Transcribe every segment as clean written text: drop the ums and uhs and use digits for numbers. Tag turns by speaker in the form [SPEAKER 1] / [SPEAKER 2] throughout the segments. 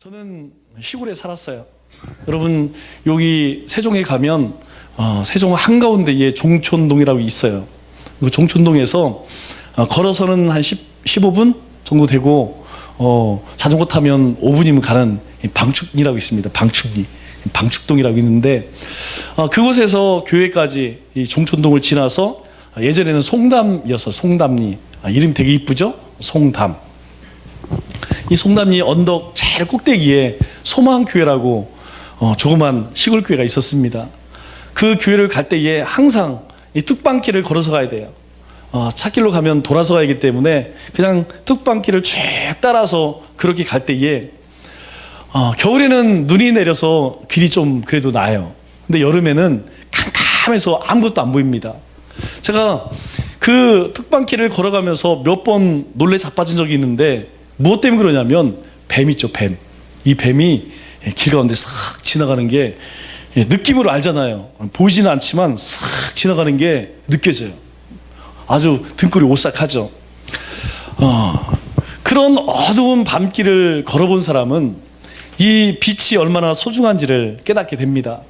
[SPEAKER 1] 저는 시골에 살았어요. 여러분 여기 세종에 가면 세종 한가운데에 종촌동이라고 있어요. 그 종촌동에서 걸어서는 한 15분 정도 되고 자전거 타면 5분이면 가는 방축리라고 있습니다. 방축동이라고 있는데 그곳에서 교회까지 이 종촌동을 지나서 예전에는 송담이어서 송담리 이름 되게 이쁘죠? 송담. 이 송담리 언덕 제일 꼭대기에 소망교회라고 조그만 시골 교회가 있었습니다. 그 교회를 갈 때에 항상 이 뚝방길을 걸어서 가야 돼요. 찻길로 가면 돌아서 가야 하기 때문에 그냥 뚝방길을 쭉 따라서 그렇게 갈 때에 겨울에는 눈이 내려서 길이 좀 그래도 나아요. 근데 여름에는 캄캄해서 아무것도 안 보입니다. 제가 그 뚝방길을 걸어가면서 몇 번 놀래 자빠진 적이 있는데 무엇 때문에 그러냐면 뱀 있죠, 뱀. 이 뱀이 길 가운데 싹 지나가는 게 느낌으로 알잖아요. 보이지는 않지만 싹 지나가는 게 느껴져요. 아주 등골이 오싹하죠. 그런 어두운 밤길을 걸어본 사람은 이 빛이 얼마나 소중한지를 깨닫게 됩니다.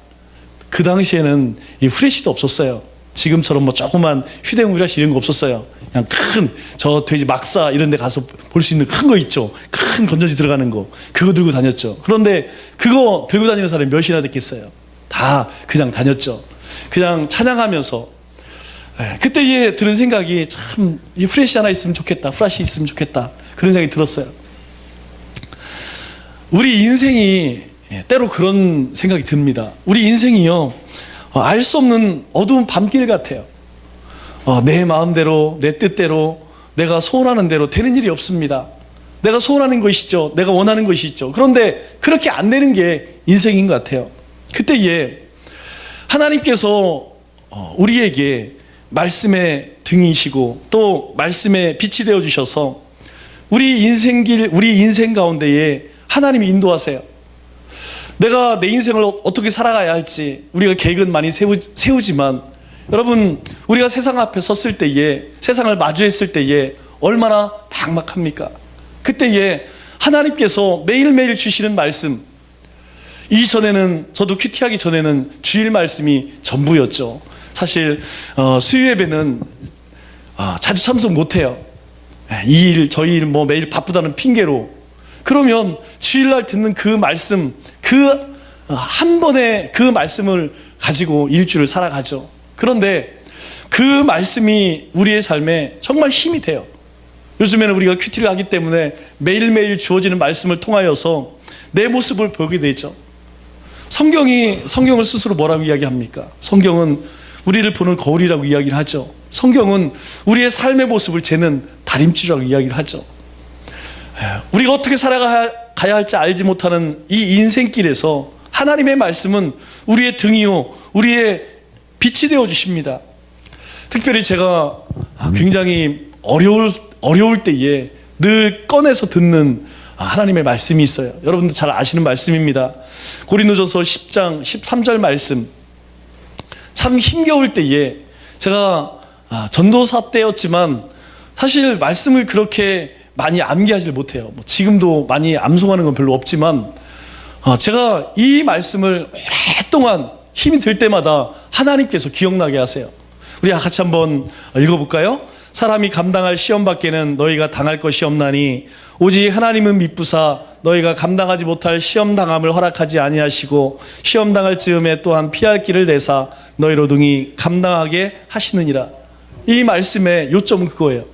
[SPEAKER 1] 그 당시에는 이 후레쉬도 없었어요. 지금처럼 뭐 조그만 휴대용 후레쉬 이런 거 없었어요. 그냥 큰 저 돼지 막사 이런 데 가서 볼 수 있는 큰 거 있죠. 큰 건전지 들어가는 거. 그거 들고 다녔죠. 그런데 그거 들고 다니는 사람이 몇이나 됐겠어요. 다 그냥 다녔죠. 그냥 찬양하면서. 그때에 드는 생각이 참 이 후레쉬 하나 있으면 좋겠다. 후라시 있으면 좋겠다. 그런 생각이 들었어요. 우리 인생이 때로 그런 생각이 듭니다. 우리 인생이요. 알 수 없는 어두운 밤길 같아요. 내 마음대로 내 뜻대로 내가 소원하는 대로 되는 일이 없습니다. 내가 소원하는 것이죠. 내가 원하는 것이죠. 그런데 그렇게 안 되는 게 인생인 것 같아요. 그때에 하나님께서 우리에게 말씀의 등이시고 또 말씀의 빛이 되어 주셔서 우리 인생길, 우리 인생 가운데에 하나님이 인도하세요. 내가 내 인생을 어떻게 살아가야 할지 우리가 계획은 많이 세우지만 여러분 우리가 세상 앞에 섰을 때에 세상을 마주했을 때에 얼마나 막막합니까? 그때에 하나님께서 매일매일 주시는 말씀, 이전에는 저도 큐티하기 전에는 주일 말씀이 전부였죠. 사실 수요 예배는 자주 참석 못해요. 이 일 저 일 뭐 매일 바쁘다는 핑계로. 그러면 주일날 듣는 그 말씀, 그 한 번의 그 말씀을 가지고 일주를 살아가죠. 그런데 그 말씀이 우리의 삶에 정말 힘이 돼요. 요즘에는 우리가 큐티를 하기 때문에 매일매일 주어지는 말씀을 통하여서 내 모습을 보게 되죠. 성경을 스스로 뭐라고 이야기합니까? 성경은 우리를 보는 거울이라고 이야기를 하죠. 성경은 우리의 삶의 모습을 재는 다림줄이라고 이야기를 하죠. 우리가 어떻게 살아가야 할지 알지 못하는 이 인생길에서 하나님의 말씀은 우리의 등이요 우리의 빛이 되어 주십니다. 특별히 제가 굉장히 어려울 때에 늘 꺼내서 듣는 하나님의 말씀이 있어요. 여러분들 잘 아시는 말씀입니다. 고린도전서 10장 13절 말씀. 참 힘겨울 때에 제가 전도사 때였지만 사실 말씀을 그렇게 많이 암기하지 못해요. 지금도 많이 암송하는 건 별로 없지만 제가 이 말씀을 오랫동안 힘이 들 때마다 하나님께서 기억나게 하세요. 우리 같이 한번 읽어볼까요? 사람이 감당할 시험 밖에는 너희가 당할 것이 없나니 오직 하나님은 미쁘사 너희가 감당하지 못할 시험 당함을 허락하지 아니하시고 시험 당할 즈음에 또한 피할 길을 내사 너희로 등이 감당하게 하시느니라. 이 말씀의 요점은 그거예요.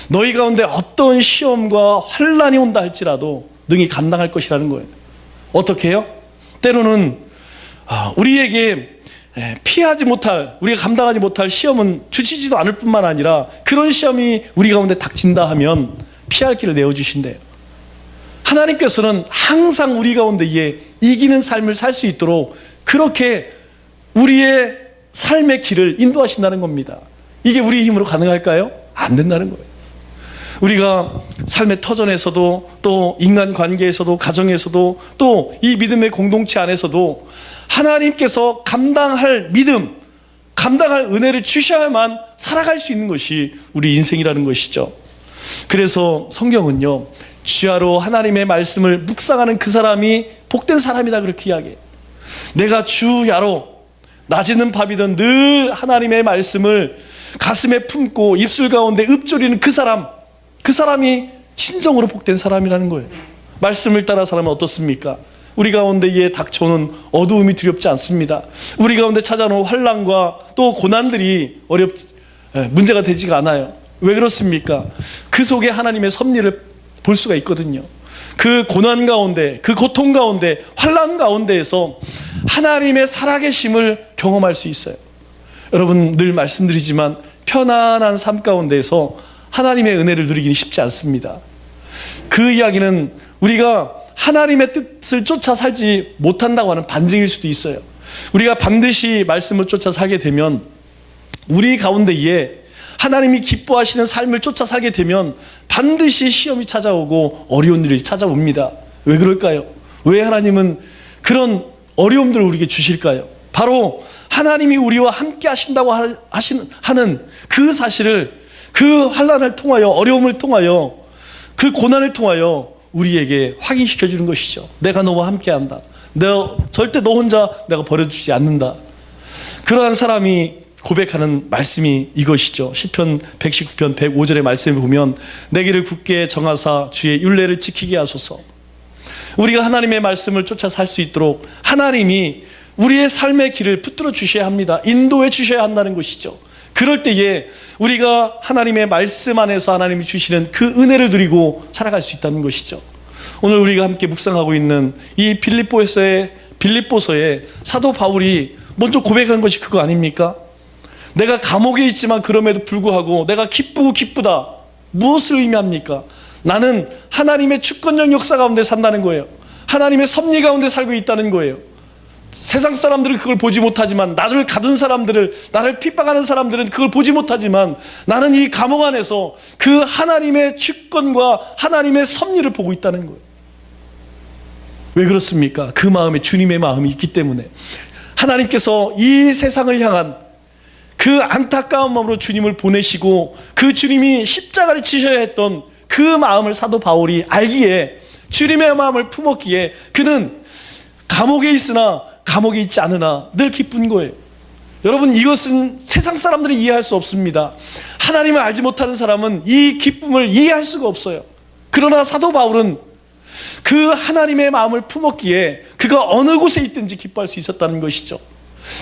[SPEAKER 1] 너희 가운데 어떤 시험과 환난이 온다 할지라도 능히 감당할 것이라는 거예요. 어떻게 해요? 때로는 우리에게 피하지 못할, 우리가 감당하지 못할 시험은 주시지도 않을 뿐만 아니라 그런 시험이 우리 가운데 닥친다 하면 피할 길을 내어주신대요. 하나님께서는 항상 우리 가운데에 이기는 삶을 살 수 있도록 그렇게 우리의 삶의 길을 인도하신다는 겁니다. 이게 우리 힘으로 가능할까요? 안 된다는 거예요. 우리가 삶의 터전에서도 또 인간관계에서도 가정에서도 또 이 믿음의 공동체 안에서도 하나님께서 감당할 믿음, 감당할 은혜를 주셔야만 살아갈 수 있는 것이 우리 인생이라는 것이죠. 그래서 성경은요 주야로 하나님의 말씀을 묵상하는 그 사람이 복된 사람이다, 그렇게 이야기해요. 내가 주야로 낮이든 밤이든 늘 하나님의 말씀을 가슴에 품고 입술 가운데 읊조리는 그 사람이 진정으로 복된 사람이라는 거예요. 말씀을 따라 사람은 어떻습니까? 우리 가운데에 닥쳐오는 어두움이 두렵지 않습니다. 우리 가운데 찾아오는 환난과 또 고난들이 문제가 되지가 않아요. 왜 그렇습니까? 그 속에 하나님의 섭리를 볼 수가 있거든요. 그 고난 가운데, 그 고통 가운데, 환난 가운데에서 하나님의 살아계심을 경험할 수 있어요. 여러분, 늘 말씀드리지만 편안한 삶 가운데에서 하나님의 은혜를 누리기는 쉽지 않습니다. 그 이야기는 우리가 하나님의 뜻을 쫓아 살지 못한다고 하는 반증일 수도 있어요. 우리가 반드시 말씀을 쫓아 살게 되면, 우리 가운데에 하나님이 기뻐하시는 삶을 쫓아 살게 되면 반드시 시험이 찾아오고 어려운 일이 찾아옵니다. 왜 그럴까요? 왜 하나님은 그런 어려움들을 우리에게 주실까요? 바로 하나님이 우리와 함께 하신다고 하는 그 사실을, 그 환난을 통하여, 어려움을 통하여, 그 고난을 통하여 우리에게 확인시켜 주는 것이죠. 내가 너와 함께한다. 내가 절대 너 혼자 내가 버려주지 않는다. 그러한 사람이 고백하는 말씀이 이것이죠. 시편 119편 105절의 말씀을 보면 내 길을 굳게 정하사 주의 율례를 지키게 하소서. 우리가 하나님의 말씀을 쫓아 살 수 있도록 하나님이 우리의 삶의 길을 붙들어 주셔야 합니다. 인도해 주셔야 한다는 것이죠. 그럴 때에 우리가 하나님의 말씀 안에서 하나님이 주시는 그 은혜를 누리고 살아갈 수 있다는 것이죠. 오늘 우리가 함께 묵상하고 있는 이 빌립보서의 사도 바울이 먼저 고백한 것이 그거 아닙니까? 내가 감옥에 있지만 그럼에도 불구하고 내가 기쁘다. 무엇을 의미합니까? 나는 하나님의 주권적 역사 가운데 산다는 거예요. 하나님의 섭리 가운데 살고 있다는 거예요. 세상 사람들은 그걸 보지 못하지만, 나를 가둔 사람들을, 나를 핍박하는 사람들은 그걸 보지 못하지만, 나는 이 감옥 안에서 그 하나님의 주권과 하나님의 섭리를 보고 있다는 거예요. 왜 그렇습니까? 그 마음에 주님의 마음이 있기 때문에. 하나님께서 이 세상을 향한 그 안타까운 마음으로 주님을 보내시고 그 주님이 십자가를 지셔야 했던 그 마음을 사도 바울이 알기에, 주님의 마음을 품었기에 그는 감옥에 있으나 감옥에 있지 않으나 늘 기쁜 거예요. 여러분, 이것은 세상 사람들이 이해할 수 없습니다. 하나님을 알지 못하는 사람은 이 기쁨을 이해할 수가 없어요. 그러나 사도 바울은 그 하나님의 마음을 품었기에 그가 어느 곳에 있든지 기뻐할 수 있었다는 것이죠.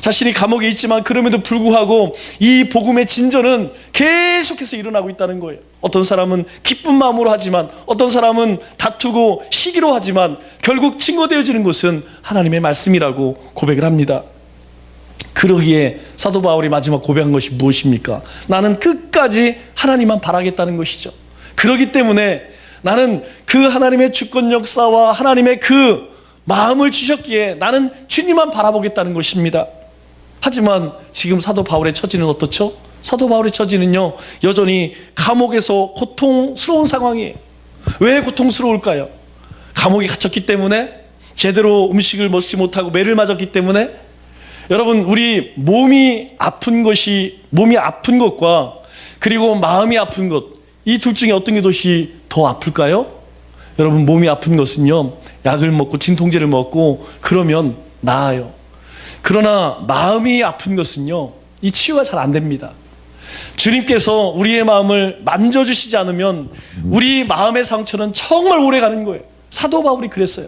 [SPEAKER 1] 자신이 감옥에 있지만 그럼에도 불구하고 이 복음의 진전은 계속해서 일어나고 있다는 거예요. 어떤 사람은 기쁜 마음으로 하지만, 어떤 사람은 다투고 시기로 하지만 결국 증거되어지는 것은 하나님의 말씀이라고 고백을 합니다. 그러기에 사도 바울이 마지막 고백한 것이 무엇입니까? 나는 끝까지 하나님만 바라겠다는 것이죠. 그렇기 때문에 나는 그 하나님의 주권 역사와 하나님의 그 마음을 주셨기에 나는 주님만 바라보겠다는 것입니다. 하지만 지금 사도 바울의 처지는 어떻죠? 사도 바울의 처지는요, 여전히 감옥에서 고통스러운 상황이에요. 왜 고통스러울까요? 감옥에 갇혔기 때문에? 제대로 음식을 먹지 못하고 매를 맞았기 때문에? 여러분, 우리 몸이 아픈 것과 그리고 마음이 아픈 것, 이 둘 중에 어떤 게 더 아플까요? 여러분, 몸이 아픈 것은요, 약을 먹고 진통제를 먹고 그러면 나아요. 그러나 마음이 아픈 것은요, 이 치유가 잘 안 됩니다. 주님께서 우리의 마음을 만져주시지 않으면 우리 마음의 상처는 정말 오래 가는 거예요. 사도 바울이 그랬어요.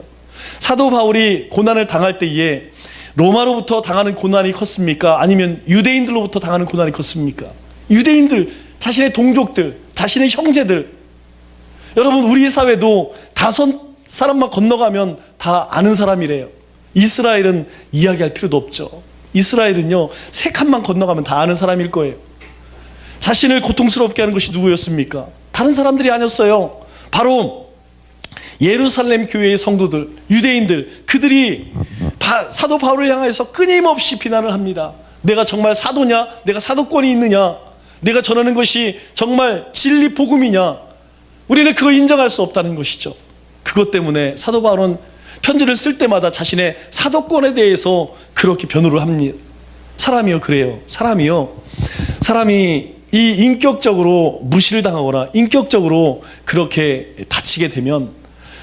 [SPEAKER 1] 사도 바울이 고난을 당할 때에 로마로부터 당하는 고난이 컸습니까? 아니면 유대인들로부터 당하는 고난이 컸습니까? 유대인들, 자신의 동족들, 자신의 형제들. 여러분, 우리 사회도 5사람만 건너가면 다 아는 사람이래요. 이스라엘은 이야기할 필요도 없죠. 이스라엘은요, 3칸만 건너가면 다 아는 사람일 거예요. 자신을 고통스럽게 하는 것이 누구였습니까? 다른 사람들이 아니었어요. 바로 예루살렘 교회의 성도들, 유대인들, 그들이 사도 바울을 향해서 끊임없이 비난을 합니다. 내가 정말 사도냐? 내가 사도권이 있느냐? 내가 전하는 것이 정말 진리 복음이냐? 우리는 그거 인정할 수 없다는 것이죠. 그것 때문에 사도 바울은 편지를 쓸 때마다 자신의 사도권에 대해서 그렇게 변호를 합니다. 사람이요, 그래요. 사람이 이 인격적으로 무시를 당하거나 인격적으로 그렇게 다치게 되면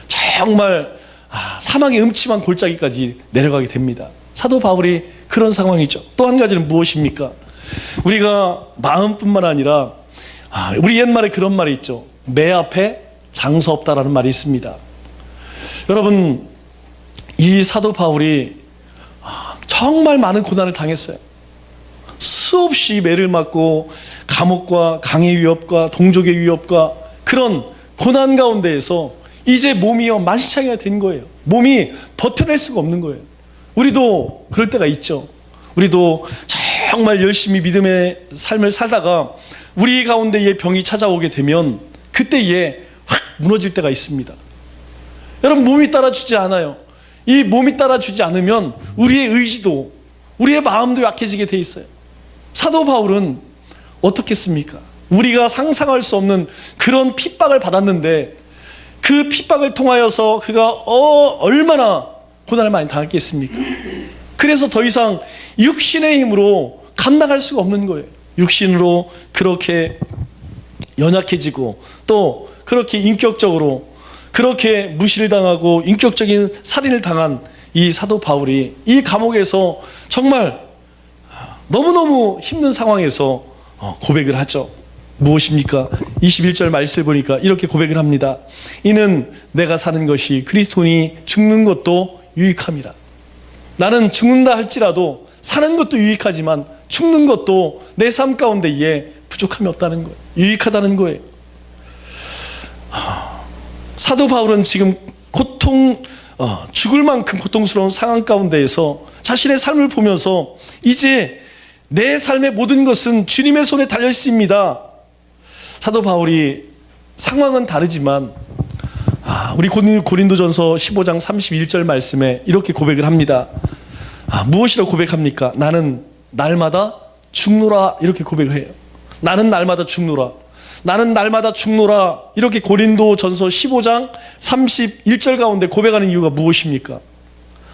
[SPEAKER 1] 정말 사망의 음침한 골짜기까지 내려가게 됩니다. 사도 바울이 그런 상황이죠. 또 한 가지는 무엇입니까? 우리가 마음뿐만 아니라 우리 옛말에 그런 말이 있죠. 매 앞에 장사 없다라는 말이 있습니다. 여러분, 이 사도 바울이 정말 많은 고난을 당했어요. 수없이 매를 맞고 감옥과 강의 위협과 동족의 위협과 그런 고난 가운데에서 이제 몸이요 만신창이가 된 거예요. 몸이 버텨낼 수가 없는 거예요. 우리도 그럴 때가 있죠. 우리도 정말 열심히 믿음의 삶을 살다가 우리 가운데에 병이 찾아오게 되면 그때에 확 무너질 때가 있습니다. 여러분, 몸이 따라주지 않아요. 이 몸이 따라주지 않으면 우리의 의지도 우리의 마음도 약해지게 돼 있어요. 사도 바울은 어떻겠습니까? 우리가 상상할 수 없는 그런 핍박을 받았는데 그 핍박을 통하여서 그가 얼마나 고난을 많이 당했겠습니까? 그래서 더 이상 육신의 힘으로 감당할 수가 없는 거예요. 육신으로 그렇게 연약해지고 또 그렇게 인격적으로 그렇게 무시를 당하고 인격적인 살인을 당한 이 사도 바울이 이 감옥에서 정말 너무너무 힘든 상황에서 고백을 하죠. 무엇입니까? 21절 말씀을 보니까 이렇게 고백을 합니다. 이는 내가 사는 것이 그리스도니 죽는 것도 유익함이라. 나는 죽는다 할지라도 사는 것도 유익하지만 죽는 것도 내 삶 가운데에 부족함이 없다는 거예요. 유익하다는 거예요. 사도 바울은 지금 죽을 만큼 고통스러운 상황 가운데에서 자신의 삶을 보면서 이제 내 삶의 모든 것은 주님의 손에 달려 있습니다. 사도 바울이 상황은 다르지만 우리 고린도전서 15장 31절 말씀에 이렇게 고백을 합니다. 무엇이라고 고백합니까? 나는 날마다 죽노라, 이렇게 고백을 해요. 나는 날마다 죽노라. 나는 날마다 죽노라. 이렇게 고린도전서 15장 31절 가운데 고백하는 이유가 무엇입니까?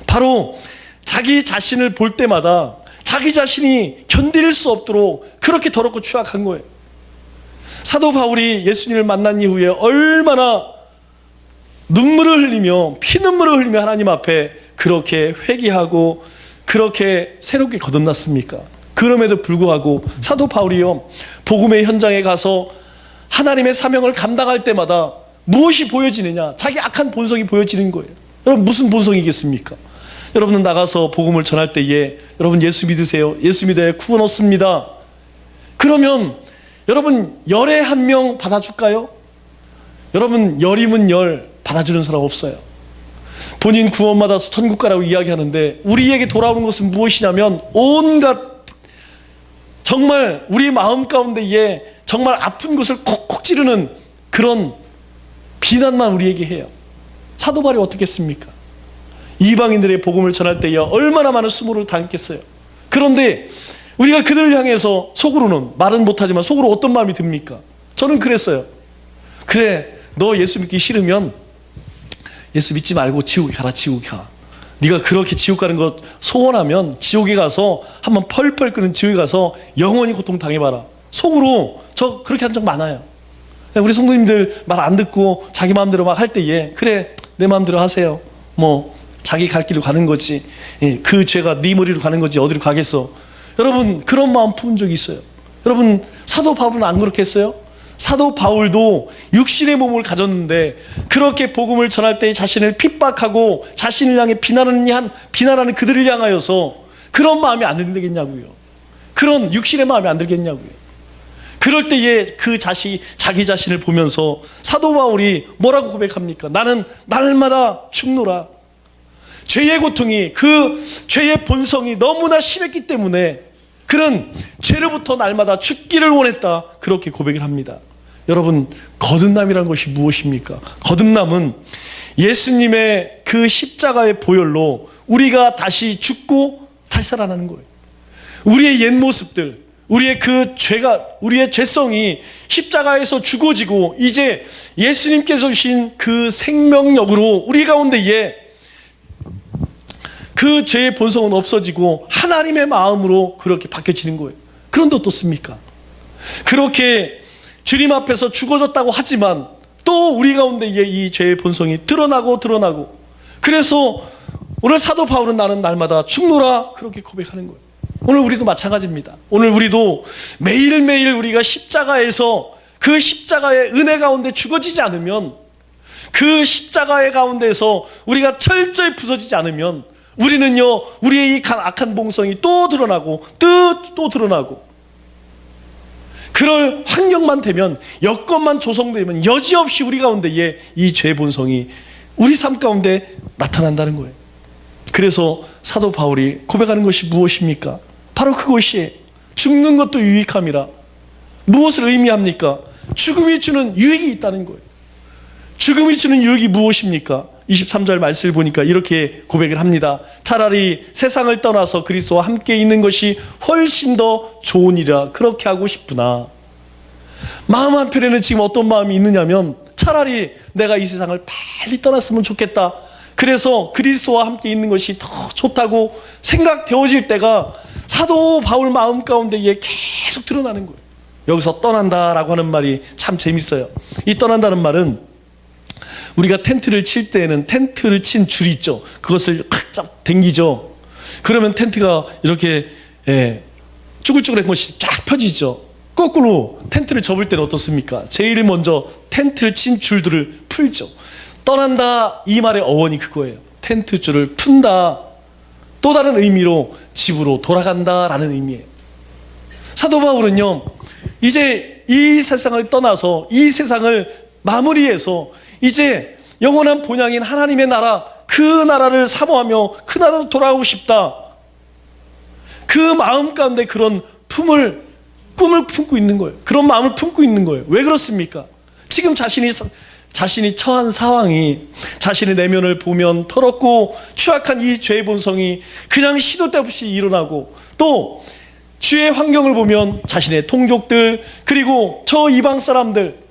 [SPEAKER 1] 바로 자기 자신을 볼 때마다 자기 자신이 견딜 수 없도록 그렇게 더럽고 추악한 거예요. 사도 바울이 예수님을 만난 이후에 얼마나 눈물을 흘리며 피눈물을 흘리며 하나님 앞에 그렇게 회개하고 그렇게 새롭게 거듭났습니까? 그럼에도 불구하고 사도 바울이요, 복음의 현장에 가서 하나님의 사명을 감당할 때마다 무엇이 보여지느냐? 자기 악한 본성이 보여지는 거예요. 여러분, 무슨 본성이겠습니까? 여러분은 나가서 복음을 전할 때에 여러분 예수 믿으세요. 예수 믿어야 구원 얻습니다. 그러면 여러분 열에 한 명 받아줄까요? 여러분 열이면 열 받아주는 사람 없어요. 본인 구원 받아서 천국 가라고 이야기하는데 우리에게 돌아오는 것은 무엇이냐면 온갖 정말 우리 마음 가운데에 정말 아픈 것을 콕콕 찌르는 그런 비난만 우리에게 해요. 사도 바울이 어떻겠습니까? 이방인들의 복음을 전할 때에 얼마나 많은 수모를 당했겠어요. 그런데 우리가 그들을 향해서 속으로는 말은 못하지만 속으로 어떤 마음이 듭니까? 저는 그랬어요. 그래, 너 예수 믿기 싫으면 예수 믿지 말고 지옥에 가라. 지옥에 가. 네가 그렇게 지옥 가는 것 소원하면 지옥에 가서 한번 펄펄 끓는 지옥에 가서 영원히 고통 당해봐라. 속으로 저 그렇게 한 적 많아요. 우리 성도님들 말 안 듣고 자기 마음대로 막 할 때에 그래, 내 마음대로 하세요. 뭐 자기 갈 길로 가는 거지. 그 죄가 네 머리로 가는 거지 어디로 가겠어. 여러분 그런 마음 품은 적이 있어요. 여러분 사도 바울은 안 그렇게 했어요? 사도 바울도 육신의 몸을 가졌는데 그렇게 복음을 전할 때 자신을 핍박하고 자신을 향해 비난하는 그들을 향하여서 그런 마음이 안 들겠냐고요. 그런 육신의 마음이 안 들겠냐고요. 그럴 때에 자기 자신을 보면서 사도 바울이 뭐라고 고백합니까? 나는 날마다 죽노라. 죄의 고통이, 그 죄의 본성이 너무나 심했기 때문에 그는 죄로부터 날마다 죽기를 원했다. 그렇게 고백을 합니다. 여러분, 거듭남이라는 것이 무엇입니까? 거듭남은 예수님의 그 십자가의 보혈로 우리가 다시 죽고 다시 살아나는 거예요. 우리의 옛 모습들, 우리의 그 죄가, 우리의 죄성이 십자가에서 죽어지고 이제 예수님께서 주신 그 생명력으로 우리 가운데에 그 죄의 본성은 없어지고 하나님의 마음으로 그렇게 바뀌어지는 거예요. 그런데 어떻습니까? 그렇게 주님 앞에서 죽어졌다고 하지만 또 우리 가운데 이 죄의 본성이 드러나고 그래서 오늘 사도 바울은 나는 날마다 죽노라 그렇게 고백하는 거예요. 오늘 우리도 마찬가지입니다. 오늘 우리도 매일매일 우리가 십자가에서 그 십자가의 은혜 가운데 죽어지지 않으면, 그 십자가의 가운데서 우리가 철저히 부서지지 않으면 우리는요, 우리의 이 악한 본성이 또 드러나고 또 드러나고, 그럴 환경만 되면, 여건만 조성되면 여지없이 우리 가운데에 이 죄 본성이 우리 삶 가운데 나타난다는 거예요. 그래서 사도 바울이 고백하는 것이 무엇입니까? 바로 그것이 죽는 것도 유익함이라. 무엇을 의미합니까? 죽음이 주는 유익이 있다는 거예요. 죽음이 주는 유익이 무엇입니까? 23절 말씀을 보니까 이렇게 고백을 합니다. 차라리 세상을 떠나서 그리스도와 함께 있는 것이 훨씬 더 좋으니라. 그렇게 하고 싶구나. 마음 한편에는 지금 어떤 마음이 있느냐면, 차라리 내가 이 세상을 빨리 떠났으면 좋겠다. 그래서 그리스도와 함께 있는 것이 더 좋다고 생각되어질 때가 사도 바울 마음 가운데에 계속 드러나는 거예요. 여기서 떠난다라고 하는 말이 참 재밌어요. 이 떠난다는 말은 우리가 텐트를 칠 때에는 텐트를 친 줄이 있죠. 그것을 확 당기죠. 그러면 텐트가 이렇게 쭈글쭈글한 것이 쫙 펴지죠. 거꾸로 텐트를 접을 때는 어떻습니까? 제일 먼저 텐트를 친 줄들을 풀죠. 떠난다, 이 말의 어원이 그거예요. 텐트 줄을 푼다. 또 다른 의미로 집으로 돌아간다라는 의미예요. 사도 바울은요, 이제 이 세상을 떠나서 이 세상을 마무리해서 이제 영원한 본향인 하나님의 나라, 그 나라를 사모하며 그 나라로 돌아가고 싶다. 그 마음 가운데 그런 꿈을 품고 있는 거예요. 그런 마음을 품고 있는 거예요. 왜 그렇습니까? 지금 자신이 처한 상황이, 자신의 내면을 보면 더럽고 추악한 이 죄의 본성이 그냥 시도 때 없이 일어나고, 또 주의 환경을 보면 자신의 동족들, 그리고 저 이방 사람들,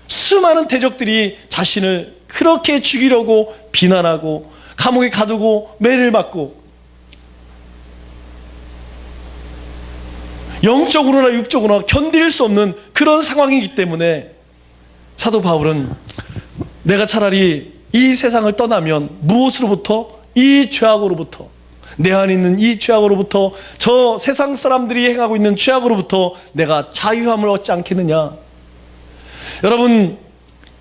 [SPEAKER 1] 수많은 대적들이 자신을 그렇게 죽이려고 비난하고 감옥에 가두고 매를 맞고, 영적으로나 육적으로나 견딜 수 없는 그런 상황이기 때문에 사도 바울은 내가 차라리 이 세상을 떠나면 무엇으로부터? 이 죄악으로부터, 내 안에 있는 이 죄악으로부터, 저 세상 사람들이 행하고 있는 죄악으로부터 내가 자유함을 얻지 않겠느냐. 여러분,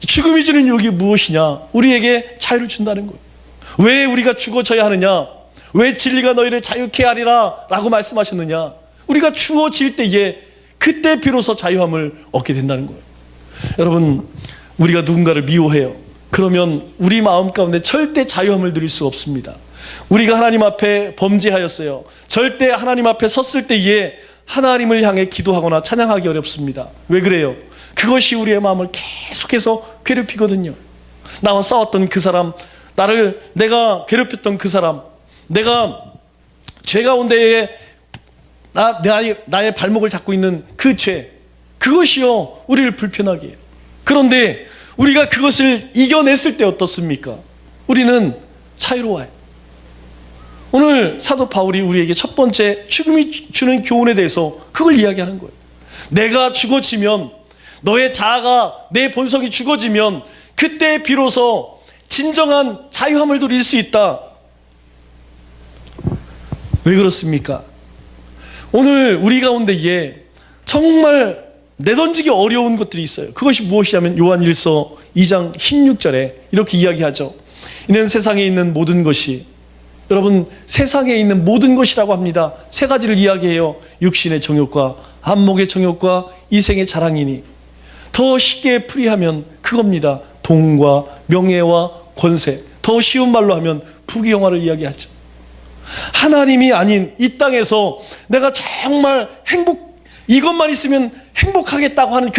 [SPEAKER 1] 죽음이 주는 유익이 무엇이냐? 우리에게 자유를 준다는 거예요. 왜 우리가 죽어져야 하느냐? 왜 진리가 너희를 자유케 하리라 라고 말씀하셨느냐? 우리가 죽어질 때에 그때 비로소 자유함을 얻게 된다는 거예요. 여러분, 우리가 누군가를 미워해요. 그러면 우리 마음 가운데 절대 자유함을 누릴 수가 없습니다. 우리가 하나님 앞에 범죄하였어요. 절대 하나님 앞에 섰을 때에 하나님을 향해 기도하거나 찬양하기 어렵습니다. 왜 그래요? 그것이 우리의 마음을 계속해서 괴롭히거든요. 나와 싸웠던 그 사람, 내가 괴롭혔던 그 사람, 내가 죄 가운데에 나의 발목을 잡고 있는 그 죄, 그것이요 우리를 불편하게 해요. 그런데 우리가 그것을 이겨냈을 때 어떻습니까? 우리는 자유로워요. 오늘 사도 바울이 우리에게 첫 번째 죽음이 주는 교훈에 대해서 그걸 이야기하는 거예요. 내가 죽어지면, 너의 자아가, 내 본성이 죽어지면 그때 비로소 진정한 자유함을 누릴 수 있다. 왜 그렇습니까? 오늘 우리 가운데에 정말 내던지기 어려운 것들이 있어요. 그것이 무엇이냐면 요한일서 2장 16절에 이렇게 이야기하죠. 이는 세상에 있는 모든 것이, 여러분, 세상에 있는 모든 것이라고 합니다. 세 가지를 이야기해요. 육신의 정욕과 안목의 정욕과 이생의 자랑이니. 더 쉽게 풀이하면 그겁니다. 돈과 명예와 권세. 더 쉬운 말로 하면 부귀영화를 이야기하죠. 하나님이 아닌 이 땅에서 내가 정말 이것만 있으면 행복하겠다고 하는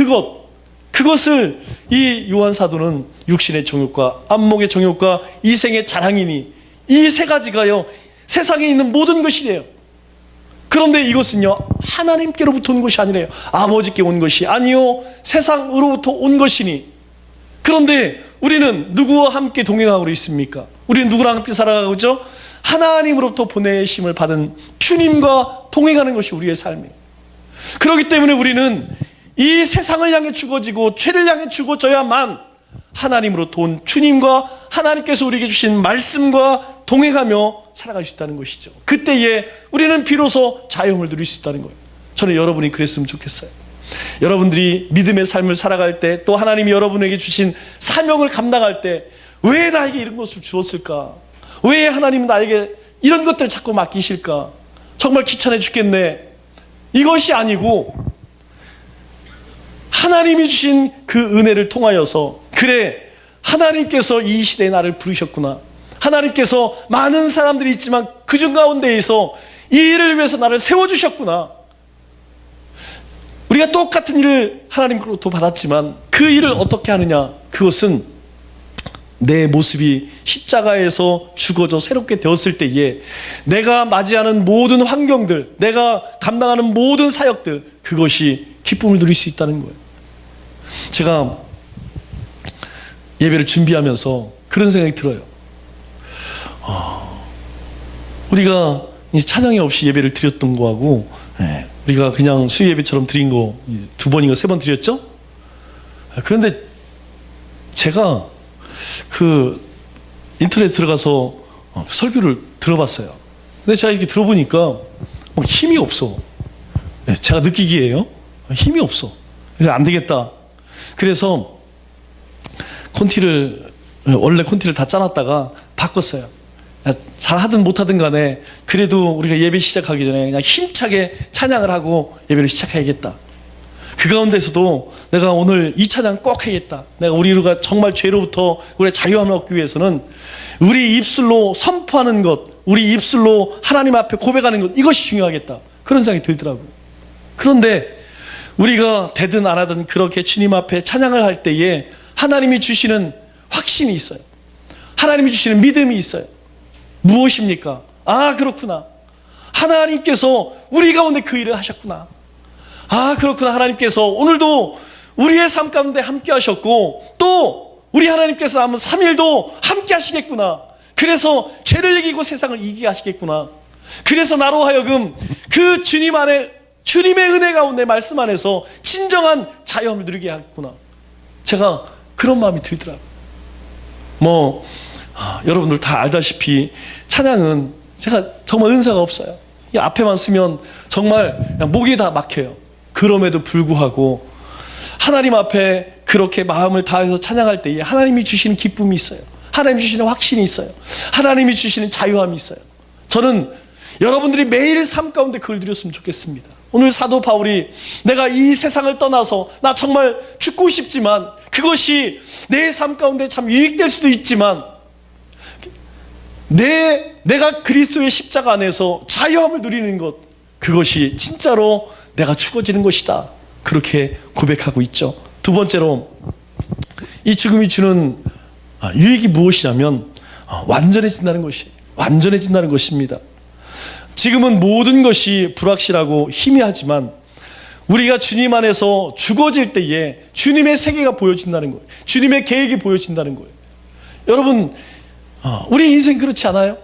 [SPEAKER 1] 그것을 이 요한 사도는 육신의 정욕과 안목의 정욕과 이생의 자랑이니, 이 세 가지가요 세상에 있는 모든 것이래요. 그런데 이것은요 하나님께로부터 온 것이 아니래요. 아버지께 온 것이 아니요 세상으로부터 온 것이니. 그런데 우리는 누구와 함께 동행하고 있습니까? 우리는 누구랑 함께 살아가고 있죠? 하나님으로부터 보내심을 받은 주님과 동행하는 것이 우리의 삶이에요. 그렇기 때문에 우리는 이 세상을 향해 죽어지고 죄를 향해 죽어져야만 하나님으로 돈 주님과 하나님께서 우리에게 주신 말씀과 동행하며 살아갈 수 있다는 것이죠. 그때에 우리는 비로소 자유함을 누릴 수 있다는 거예요. 저는 여러분이 그랬으면 좋겠어요. 여러분들이 믿음의 삶을 살아갈 때, 또 하나님이 여러분에게 주신 사명을 감당할 때, 왜 나에게 이런 것을 주었을까? 왜 하나님은 나에게 이런 것들을 자꾸 맡기실까? 정말 귀찮아 죽겠네. 이것이 아니고 하나님이 주신 그 은혜를 통하여서, 그래, 하나님께서 이 시대에 나를 부르셨구나. 하나님께서 많은 사람들이 있지만 그중 가운데에서 이 일을 위해서 나를 세워주셨구나. 우리가 똑같은 일을 하나님으로부터 받았지만 그 일을 어떻게 하느냐? 그것은 내 모습이 십자가에서 죽어져 새롭게 되었을 때에 내가 맞이하는 모든 환경들, 내가 감당하는 모든 사역들, 그것이 기쁨을 누릴 수 있다는 거예요. 제가 예배를 준비하면서 그런 생각이 들어요. 우리가 찬양이 없이 예배를 드렸던 거하고, 우리가 그냥 수요 예배처럼 드린 거 2번인가 3번 드렸죠? 그런데 제가 그 인터넷 들어가서 설교를 들어봤어요. 근데 제가 이렇게 들어보니까 뭐 힘이 없어. 제가 느끼기에요. 힘이 없어. 그래서 안 되겠다. 그래서 원래 콘티를 다 짜놨다가 바꿨어요. 잘하든 못하든 간에 그래도 우리가 예배 시작하기 전에 그냥 힘차게 찬양을 하고 예배를 시작해야겠다. 그 가운데서도 내가 오늘 이 찬양 꼭 해야겠다. 내가 우리가 정말 죄로부터 우리의 자유함을 얻기 위해서는 우리 입술로 선포하는 것, 우리 입술로 하나님 앞에 고백하는 것, 이것이 중요하겠다. 그런 생각이 들더라고요. 그런데 우리가 되든 안 하든 그렇게 주님 앞에 찬양을 할 때에 하나님이 주시는 확신이 있어요. 하나님이 주시는 믿음이 있어요. 무엇입니까? 아, 그렇구나. 하나님께서 우리 가운데 그 일을 하셨구나. 아, 그렇구나. 하나님께서 오늘도 우리의 삶 가운데 함께 하셨고, 또 우리 하나님께서 남은 3일도 함께 하시겠구나. 그래서 죄를 이기고 세상을 이기게 하시겠구나. 그래서 나로 하여금 그 주님 안에, 주님의 은혜 가운데 말씀 안에서 진정한 자유함을 누리게 하겠구나. 제가 그런 마음이 들더라고요. 여러분들 다 알다시피 찬양은 제가 정말 은사가 없어요. 이 앞에만 쓰면 정말 목이 다 막혀요. 그럼에도 불구하고 하나님 앞에 그렇게 마음을 다해서 찬양할 때에 하나님이 주시는 기쁨이 있어요. 하나님이 주시는 확신이 있어요. 하나님이 주시는 자유함이 있어요. 저는 여러분들이 매일 삶 가운데 그걸 누렸으면 좋겠습니다. 오늘 사도 바울이 내가 이 세상을 떠나서 나 정말 죽고 싶지만 그것이 내 삶 가운데 참 유익될 수도 있지만 내가 그리스도의 십자가 안에서 자유함을 누리는 것, 그것이 진짜로 내가 죽어지는 것이다. 그렇게 고백하고 있죠. 두 번째로 이 죽음이 주는 유익이 무엇이냐면 완전해진다는 것입니다. 지금은 모든 것이 불확실하고 희미하지만 우리가 주님 안에서 죽어질 때에 주님의 세계가 보여진다는 거예요. 주님의 계획이 보여진다는 거예요. 여러분, 우리 인생 그렇지 않아요?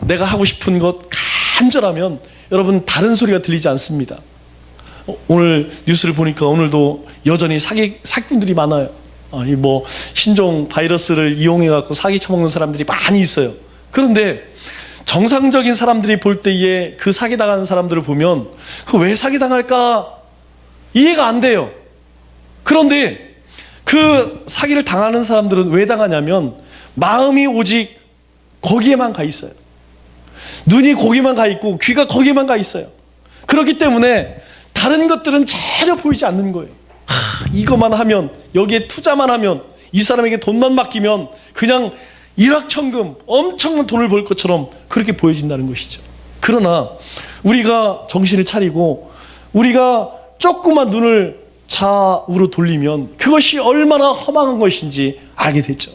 [SPEAKER 1] 내가 하고 싶은 것 간절하면 여러분 다른 소리가 들리지 않습니다. 오늘 뉴스를 보니까 오늘도 여전히 사기꾼들이 많아요. 신종 바이러스를 이용해 갖고 사기 쳐먹는 사람들이 많이 있어요. 그런데 정상적인 사람들이 볼 때에 그 사기당하는 사람들을 보면 그 왜 사기당할까 이해가 안 돼요. 그런데 그 사기를 당하는 사람들은 왜 당하냐면 마음이 오직 거기에만 가 있어요. 눈이 거기만 가 있고 귀가 거기에만 가 있어요. 그렇기 때문에 다른 것들은 전혀 보이지 않는 거예요. 이것만 하면, 여기에 투자만 하면, 이 사람에게 돈만 맡기면 그냥 일확천금 엄청난 돈을 벌 것처럼 그렇게 보여진다는 것이죠. 그러나 우리가 정신을 차리고 우리가 조금만 눈을 좌우로 돌리면 그것이 얼마나 허망한 것인지 알게 되죠.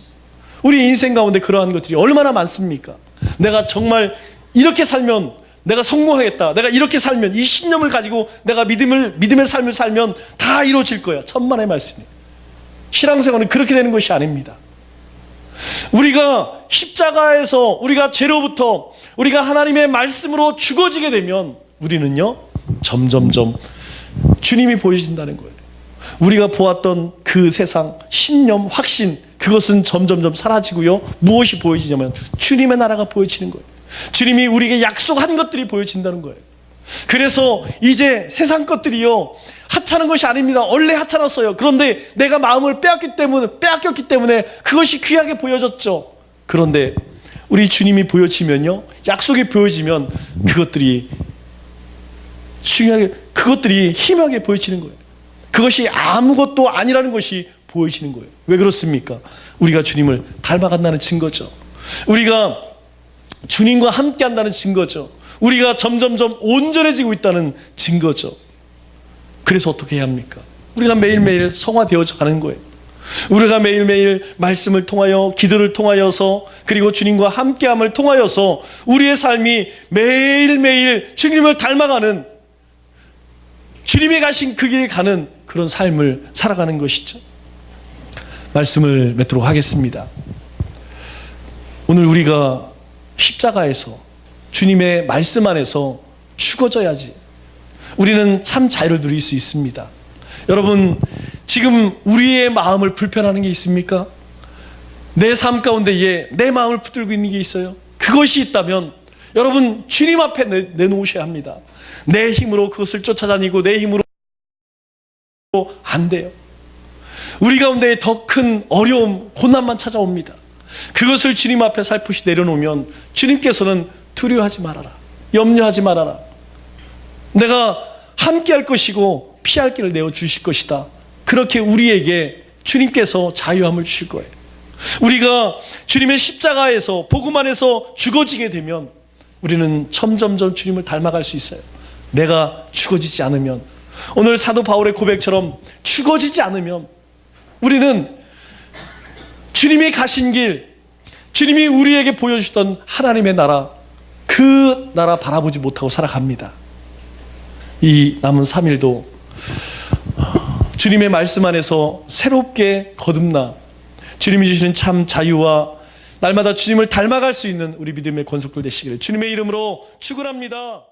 [SPEAKER 1] 우리 인생 가운데 그러한 것들이 얼마나 많습니까? 내가 정말 이렇게 살면 내가 성공하겠다. 내가 이렇게 살면, 이 신념을 가지고 내가 믿음의 삶을 살면 다 이루어질 거야. 천만의 말씀이에요. 신앙생활은 그렇게 되는 것이 아닙니다. 우리가 십자가에서 우리가 죄로부터 우리가 하나님의 말씀으로 죽어지게 되면 우리는요 점점점 주님이 보여진다는 거예요. 우리가 보았던 그 세상, 신념, 확신, 그것은 점점점 사라지고요. 무엇이 보여지냐면 주님의 나라가 보여지는 거예요. 주님이 우리에게 약속한 것들이 보여진다는 거예요. 그래서 이제 세상 것들이요, 하찮은 것이 아닙니다. 원래 하찮았어요. 그런데 내가 마음을 빼앗겼기 때문에 그것이 귀하게 보여졌죠. 그런데 우리 주님이 보여지면요, 약속이 보여지면 그것들이 중요하게, 그것들이 희미하게 보여지는 거예요. 그것이 아무것도 아니라는 것이 보여지는 거예요. 왜 그렇습니까? 우리가 주님을 닮아간다는 증거죠. 우리가 주님과 함께 한다는 증거죠. 우리가 점점점 온전해지고 있다는 증거죠. 그래서 어떻게 해야 합니까? 우리가 매일매일 성화되어져 가는 거예요. 우리가 매일매일 말씀을 통하여, 기도를 통하여서, 그리고 주님과 함께함을 통하여서 우리의 삶이 매일매일 주님을 닮아가는, 주님이 가신 그 길을 가는 그런 삶을 살아가는 것이죠. 말씀을 맺도록 하겠습니다. 오늘 우리가 십자가에서, 주님의 말씀 안에서 죽어져야지 우리는 참 자유를 누릴 수 있습니다. 여러분, 지금 우리의 마음을 불편하는 게 있습니까? 내 삶 가운데에 내 마음을 붙들고 있는 게 있어요. 그것이 있다면 여러분, 주님 앞에 내놓으셔야 합니다. 내 힘으로 그것을 쫓아다니고 내 힘으로 안 돼요. 우리 가운데 더 큰 어려움, 고난만 찾아옵니다. 그것을 주님 앞에 살포시 내려놓으면 주님께서는 두려워하지 말아라, 염려하지 말아라, 내가 함께 할 것이고 피할 길을 내어주실 것이다. 그렇게 우리에게 주님께서 자유함을 주실 거예요. 우리가 주님의 십자가에서, 복음 안에서 죽어지게 되면 우리는 점점점 주님을 닮아갈 수 있어요. 내가 죽어지지 않으면, 오늘 사도 바울의 고백처럼 죽어지지 않으면 우리는 주님이 가신 길, 주님이 우리에게 보여주셨던 하나님의 나라, 그 나라 바라보지 못하고 살아갑니다. 이 남은 3일도 주님의 말씀 안에서 새롭게 거듭나 주님이 주시는 참 자유와 날마다 주님을 닮아갈 수 있는 우리 믿음의 권속들 되시기를 주님의 이름으로 축원합니다.